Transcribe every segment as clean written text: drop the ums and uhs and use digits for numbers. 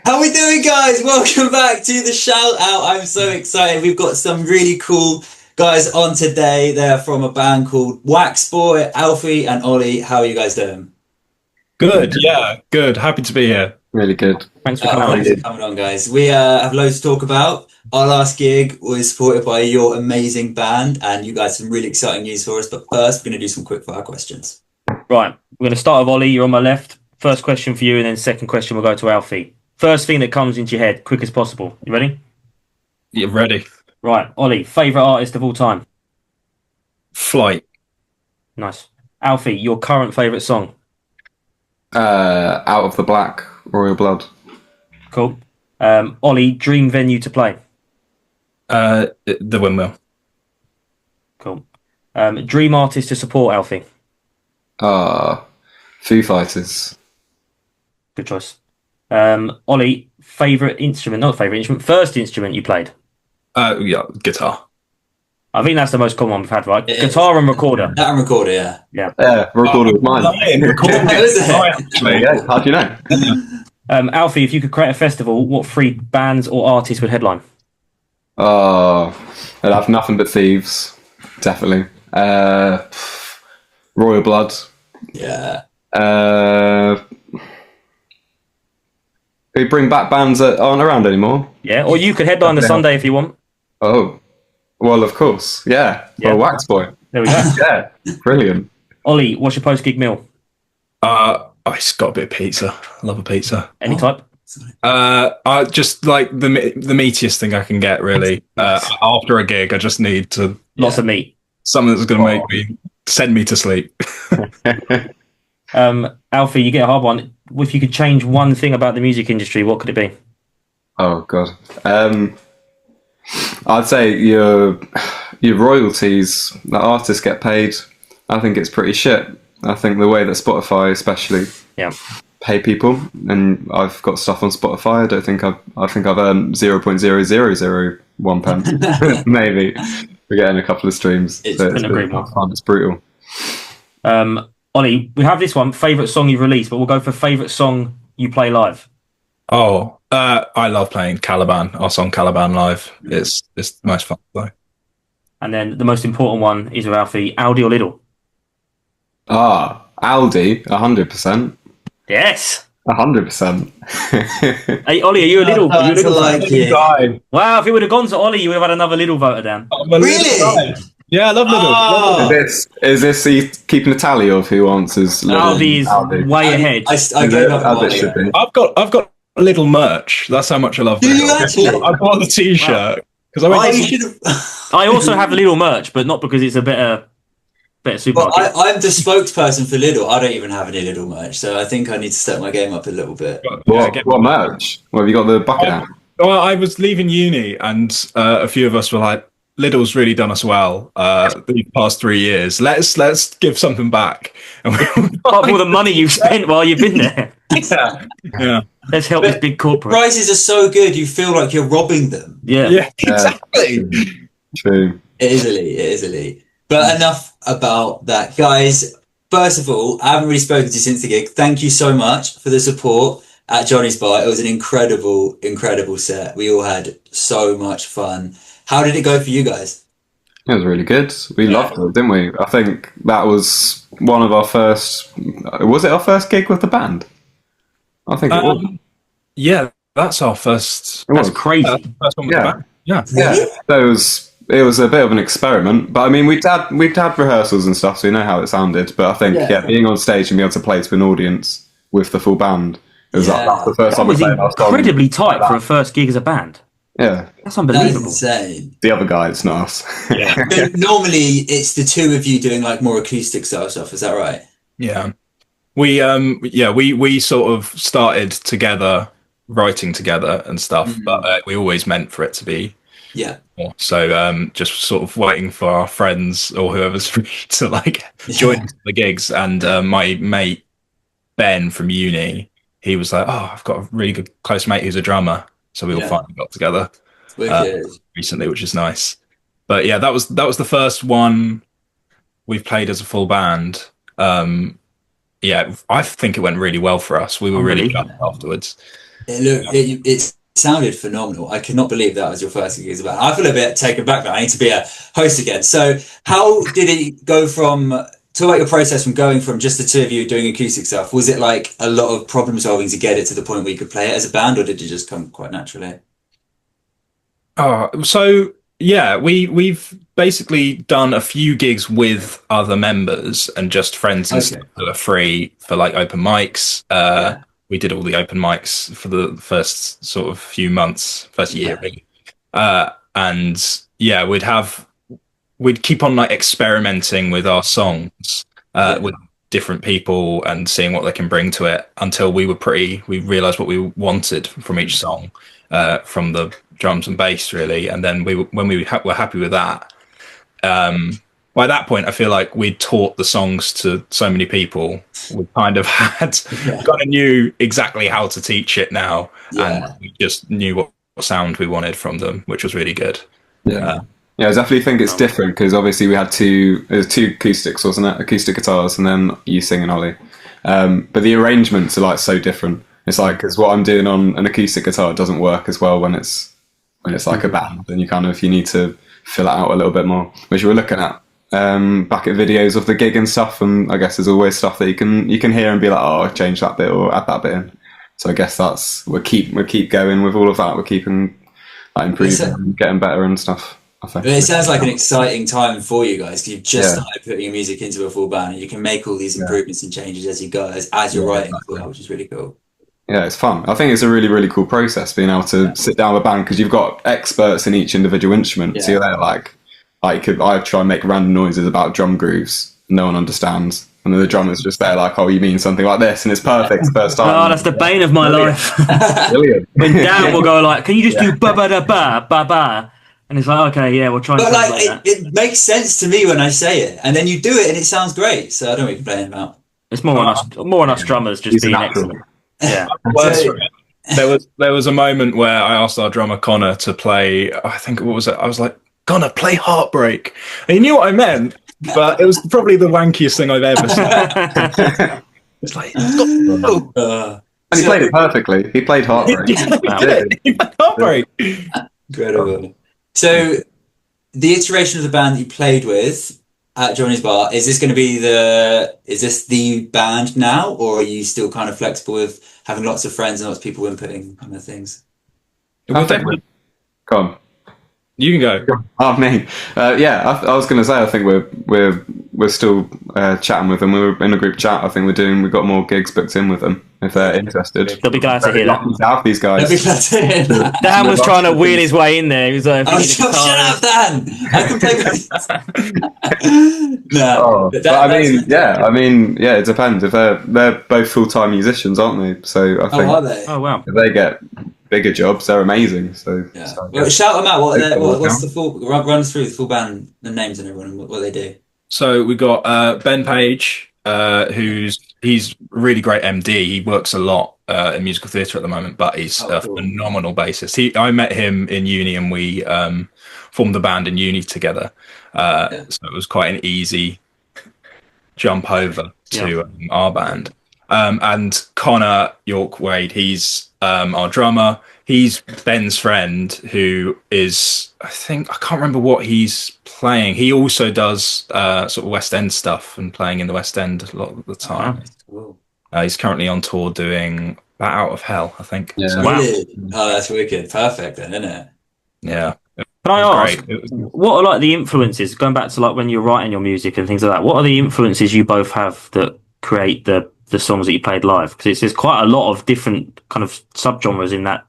How we doing, guys? Welcome back to the shout out. I'm so excited. We've got some really cool guys on today. They're from a band called Wax Boy, Alfie and Ollie. How are you guys doing? Good, yeah, good. Happy to be here. Really good. Thanks for coming Thanks for coming on, guys. We have loads to talk about. Our last gig was supported by your amazing band, and you guys have some really exciting news for us. But first, we're going to do some quick fire questions. Right, we're going to start with Ollie. You're on my left. First question for you, and then second question will go to Alfie. First thing that comes into your head, quick as possible. You ready? You're ready. Right, Ollie, favourite artist of all time? Flight. Nice. Alfie, your current favourite song? Out of the Black, Royal Blood. Cool. Ollie, dream venue to play? The Windmill. Cool. Dream artist to support, Alfie? Foo Fighters. Good choice. Ollie, favourite instrument, not favourite instrument, first instrument you played? Yeah, guitar. I think that's the most common one we've had, right? It Guitar and recorder. That and recorder, yeah. Yeah, recorded with mine. Actually. Yeah, how do you know? Alfie, if you could create a festival, what three bands or artists would headline? I'd have Nothing But Thieves, definitely. Royal Blood. Yeah. We bring back bands that aren't around anymore. Yeah, or you could headline the Sunday if you want. Oh, well, of course. Yeah. Yeah. Well, Wax Boy. There we go. Yeah, brilliant. Ollie, what's your post-gig meal? It's got a bit of pizza. I love a pizza. Any type? I just like the meatiest thing I can get, really. After a gig, I just need to Lots of meat. something that's going to send me to sleep. Alfie, you get a hard one. If you could change one thing about the music industry, what could it be? Oh, God. I'd say your royalties that artists get paid, I think it's pretty shit. I think the way that Spotify especially pay people, and I've got stuff on Spotify, I think I've earned 0.0001 pence maybe for getting a couple of streams. It's it's brutal. Ollie, we have this one, favourite song you've released, but we'll go for favourite song you play live. I love playing Caliban, our song Caliban live. It's the most fun to play. And then the most important one is with Alfie, Aldi or Lidl? Aldi, 100%. Yes. 100%. Hey, Ollie, are you a Lidl? Are you a Lidl like fan? it. Wow, if it would have gone to Ollie, you would have had another Lidl voter down. Really? Yeah, I love Lidl. Is this he keeping a tally of who answers? Aldi is way ahead. I gave up As on it should be. I've got little merch. That's how much I love. Do you Lidl. actually? I bought the T-shirt because I also have Lidl merch, but not because it's a better Well, supermarket. I'm the spokesperson for Lidl. I don't even have any Lidl merch, so I think I need to step my game up a little bit. What merch? Well, have you got the bucket hat? Well, I was leaving uni, and a few of us were like, "Lidl's really done us well these past 3 years. Let's give something back." And Apart from all the money you've spent while you've been there. yeah, Let's help this big corporate. Prices are so good, you feel like you're robbing them. Yeah. exactly. True. It is elite. But enough about that, guys. First of all, I haven't really spoken to you since the gig. Thank you so much for the support at Johnny's Bar. It was an incredible set. We all had so much fun. How did it go for you guys? It was really good. We loved it, didn't we? I think that was one of our first. Was it our first gig with the band? I think it was. Yeah, that's our first. That's crazy. First one with the band. Yeah. So it was a bit of an experiment, but I mean, we'd had rehearsals and stuff, so we know how it sounded. But I think being on stage and being able to play to an audience with the full band, it was that's the first time we was played our song. incredibly tight for a first gig as a band. Yeah, That's unbelievable. That's insane. the other guy, it's not us. But normally, it's the two of you doing like more acoustic style stuff. Is that right? Yeah. We sort of started together, writing together and stuff, but we always meant for it to be more. So just sort of waiting for our friends or whoever's free to like join the gigs. And my mate Ben from uni, he was like, "Oh, I've got a really good close mate who's a drummer." So we all finally got together recently, which is nice. But yeah, that was the first one we've played as a full band. I think it went really well for us. We were really chuffed afterwards. It sounded phenomenal. I could not believe that was your first gig as a band. I feel a bit taken back now. I need to be a host again. So how did it go from, talk about your process from going from just the two of you doing acoustic stuff? Was it like a lot of problem solving to get it to the point where you could play it as a band, or did it just come quite naturally? So yeah, we've basically done a few gigs with other members and just friends and stuff that are free for like open mics. We did all the open mics for the first sort of few months, first year really. And yeah, we'd keep on like experimenting with our songs with different people and seeing what they can bring to it until we realized what we wanted from each song, from the drums and bass really. And then when we were happy with that, by that point I feel like we'd taught the songs to so many people, we kind of kind of knew exactly how to teach it now, and we just knew what sound we wanted from them, which was really good. I definitely think it's different because obviously we had two acoustics, wasn't it? Acoustic guitars, and then you sing and Ollie. But the arrangements are like so different. It's like, because what I'm doing on an acoustic guitar doesn't work as well when it's like a band, and you need to fill it out a little bit more. Which we're looking at back at videos of the gig and stuff, and I guess there's always stuff that you can hear and be like, oh, change that bit or add that bit in. So I guess we'll keep going with all of that. We're keeping like improving, and getting better and stuff. It sounds like an exciting time for you guys, because you've just started putting your music into a full band, and you can make all these improvements and changes as you go, as you're writing, which is really cool. Yeah, it's fun. I think it's a really, really cool process being able to sit down with a band, because you've got experts in each individual instrument. So you're there I try and make random noises about drum grooves, no one understands. And then the drummer's just there like, oh, you mean something like this, and it's perfect the first time. Oh, that's the bane of my life. Brilliant. When Dan will go like, can you just do ba-ba-da-ba, and it's like, okay, yeah, we'll try. But like, it makes sense to me when I say it, and then you do it, and it sounds great. So I don't really complain about. It's more on us drummers just being excellent. Yeah. There was a moment where I asked our drummer Connor to play. I think what was it? I was like, Connor, play Heartbreak. And he knew what I meant, but it was probably the wankiest thing I've ever said. It's like, and he played it perfectly. He played Heartbreak. He played Heartbreak. Incredible. So, the iteration of the band that you played with at Johnny's Bar, is this the band now, or are you still kind of flexible with having lots of friends and lots of people inputting kind of things? Come on. You can go. Oh, me. I was going to say, I think we're still chatting with them. We were in a group chat. I think we've got more gigs booked in with them if they're interested. They'll be glad to hear that. Have these guys. They'll be glad to hear that. Dan was trying to wheel his way in there. He was like, shut up, Dan! I can play with No. It depends. If they're both full-time musicians, aren't they? So I think. Oh, are they? Oh, wow. If they get bigger jobs, they're amazing. So well, shout them out. What's the full? Run us through the full band, the names and everyone, and what they do. So we've got Ben Page, he's really great MD. He works a lot in musical theatre at the moment, but he's a phenomenal bassist. I met him in uni, and we formed a band in uni together. So it was quite an easy jump over to our band. And Connor York Wade, he's our drummer. He's Ben's friend, who is, I can't remember what he's playing. He also does sort of West End stuff and playing in the West End a lot of the time. Cool. He's currently on tour doing Out of Hell, I think. Yeah. So, wow. Oh, that's wicked. Perfect then, isn't it? Yeah. Can I ask, what are like the influences, going back to like when you're writing your music and things like that, what are the influences you both have that create the songs that you played live? Because there's quite a lot of different kind of subgenres in that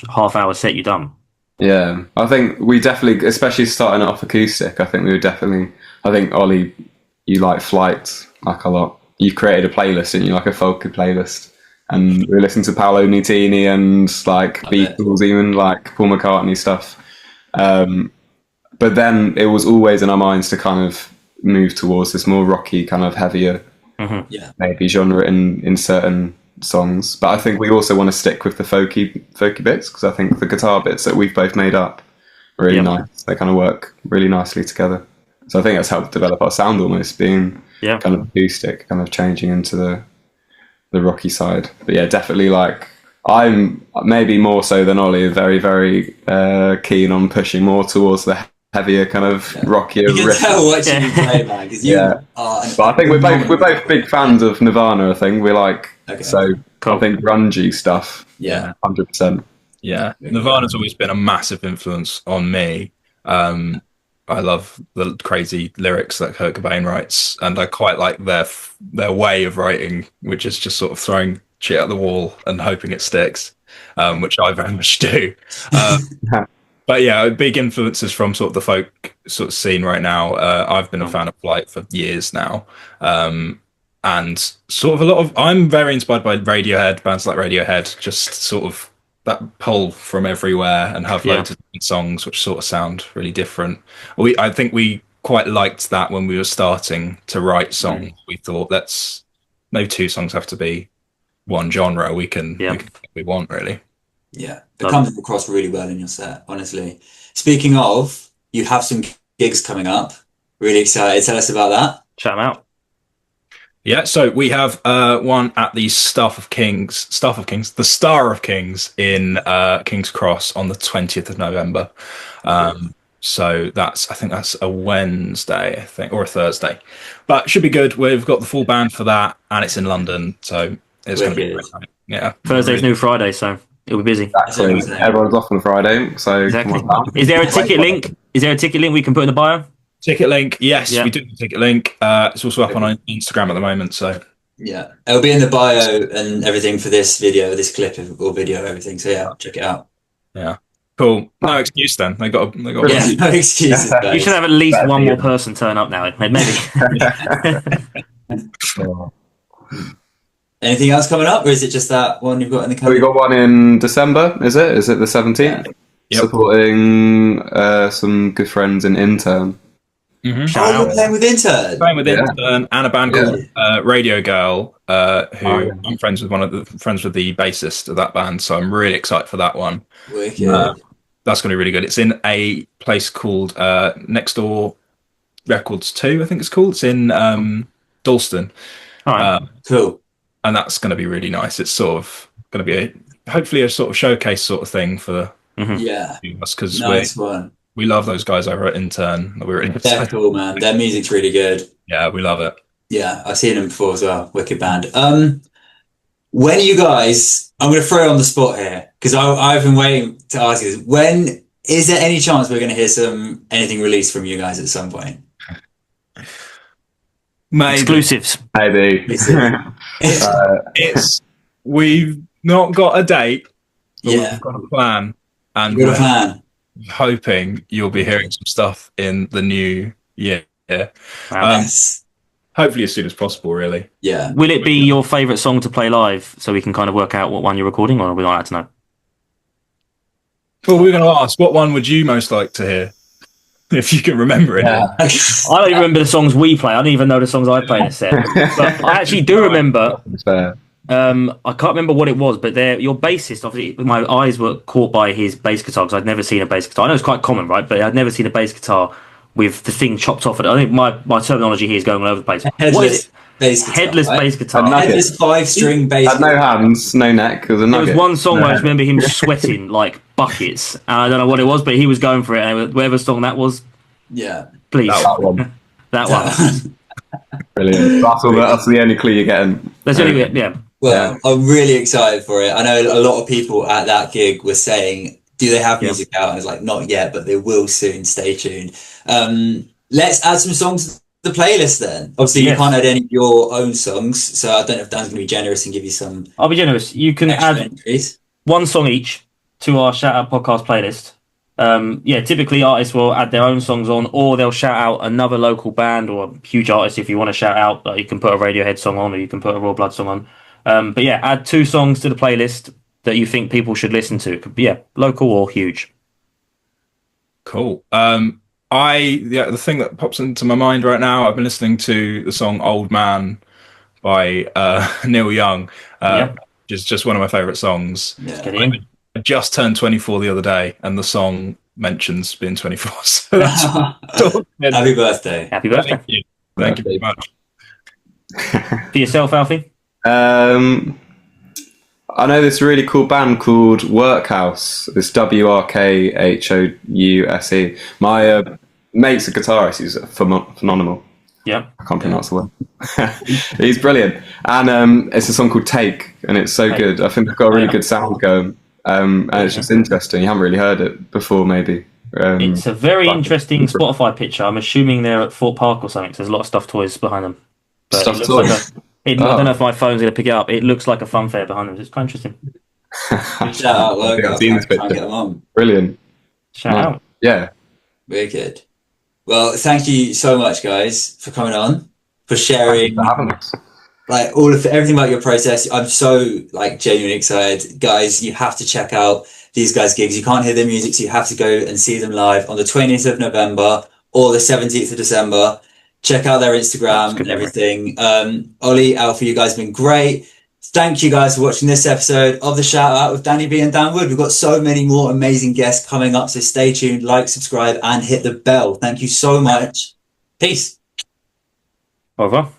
half-hour set you done. Yeah, I think we definitely, especially starting off acoustic, I think Ollie, you like Flight like a lot. You created a playlist, and you like a folky playlist, and we listened to Paolo Nutini and like Beatles, even like Paul McCartney stuff. But then it was always in our minds to kind of move towards this more rocky, kind of heavier, maybe genre in certain songs. But I think we also want to stick with the folky bits, because I think the guitar bits that we've both made up are really nice. They kind of work really nicely together. So I think that's helped develop our sound, almost being kind of acoustic, kind of changing into the rocky side. But yeah, definitely like I'm maybe more so than Ollie, very, very keen on pushing more towards the heavier kind of rockier. You can tell watching you play, man, because you are. But I think we're both big fans of Nirvana. I think we like so. Cool. I think grungy stuff. Yeah, 100%. Yeah, Nirvana's always been a massive influence on me. I love the crazy lyrics that Kurt Cobain writes, and I quite like their way of writing, which is just sort of throwing shit at the wall and hoping it sticks, which I very much do. But yeah, big influences from sort of the folk sort of scene right now. I've been a fan of Flight for years now, and sort of I'm very inspired by Radiohead, bands like Radiohead, just sort of that pull from everywhere and have loads of different songs which sort of sound really different. I think we quite liked that when we were starting to write songs. We thought no two songs have to be one genre. We can we want really. Yeah, it comes across really well in your set, honestly. Speaking of, you have some gigs coming up. Really excited. Tell us about that. Shout them out. Yeah, so we have one at the the Star of Kings in King's Cross on the 20th of November. So I think that's a Wednesday, or a Thursday, but it should be good. We've got the full band for that, and it's in London, so it's going to be great. Yeah, Thursday's new Friday, so it'll be busy. Exactly. Everyone's off on Friday, so exactly. Is there a ticket link? Is there a ticket link we can put in the bio? Ticket link, yes, we do have a ticket link. It's also up on Instagram at the moment, so yeah, it'll be in the bio and everything for this video, this clip or video, everything. So yeah, check it out. Yeah, cool. No excuse then. They got. No excuses. Guys. You should have at least one more person turn up now, maybe. Anything else coming up, or is it just that one you've got in the calendar? We got one in December. Is it the 17th? Yep. Supporting some good friends in Intern. Mm-hmm. We're playing with Intern. Playing with Intern and a band called Radio Girl, who I'm friends with the bassist of that band, so I'm really excited for that one. Wicked. That's going to be really good. It's in a place called Next Door Records 2, I think it's called. It's in Dalston. All right. Cool. And that's going to be really nice. It's sort of going to be hopefully a sort of showcase sort of thing for us, because we love those guys over at Intern. They're cool, man. Their music's really good. Yeah, we love it. Yeah, I've seen them before as well. Wicked band. When are you guys? I'm going to throw you on the spot here because I've been waiting to ask you this. When is there any chance we're going to hear anything released from you guys at some point? Maybe. Exclusives. Maybe. We've not got a date. But Yeah, we've got a plan, and we've got a plan. Hoping you'll be hearing some stuff in the new year. Yes. Hopefully as soon as possible, really. Yeah. Will it be your favourite song to play live so we can kind of work out what one you're recording, or would I like to know? Well, we're going to ask, what one would you most like to hear? If you can remember it. Yeah. I don't even remember the songs we play. I don't even know the songs I play in a set. But I actually do remember. I can't remember what it was, but your bassist, obviously, my eyes were caught by his bass guitar because I'd never seen a bass guitar. I know it's quite common, right? But I'd never seen a bass guitar with the thing chopped off. I think my terminology here is going all over the place. What is it? Bass guitar, headless bass guitar. Headless 5-string bass. Had no hands, no neck. There was one song where I just remember him sweating like buckets, and I don't know what it was, but he was going for it. And whatever song that was, please, that one. That one. Brilliant. That's the only clue you're getting. That's only yeah. Well, I'm really excited for it. I know a lot of people at that gig were saying, do they have music out? And I was like, not yet, but they will soon. Stay tuned. Let's add some songs to the playlist then. Obviously, you can't add any of your own songs, so I don't know if Dan's going to be generous and give you some. I'll be generous. You can add one song each to our Shout Out podcast playlist. Typically artists will add their own songs on, or they'll shout out another local band or a huge artist if you want to shout out. Like you can put a Radiohead song on, or you can put a Raw Blood song on. But yeah, add 2 songs to the playlist that you think people should listen to. It could be local or huge. Cool. The thing that pops into my mind right now, I've been listening to the song "Old Man" by Neil Young, which is just one of my favourite songs. Yeah. I just turned 24 the other day, and the song mentions being 24. So that's happy birthday! Happy birthday! Thank you very much. For yourself, Alfie? I I know this really cool band called Workhouse. It's WRKHOUSE. My mate's a guitarist. He's phenomenal. Yeah, I can't pronounce the word. He's brilliant, and it's a song called "Take," and it's so good. I think they've got a really good sound going, and it's just interesting. You haven't really heard it before, maybe. It's a very interesting Spotify picture. I'm assuming they're at Fort Park or something. So there's a lot of stuffed toys behind them. But Stuffed it toys. looks I don't know if my phone's going to pick it up. It looks like a fun fair behind them. It's quite interesting. Shout out, I think I've seen this try and picture. get them on. Brilliant. Shout out. Yeah. Very good. Well, thank you so much, guys, for coming on, for sharing like all of everything about your process. I'm so like genuinely excited, guys. You have to check out these guys' gigs. You can't hear their music, so you have to go and see them live on the 20th of November or the 17th of December. Check out their Instagram and everything. Ollie, Alfie, you guys have been great. Thank you guys for watching this episode of The Shout Out with Danny B and Dan Wood. We've got so many more amazing guests coming up, so stay tuned, like, subscribe, and hit the bell. Thank you so much. Peace. Au revoir.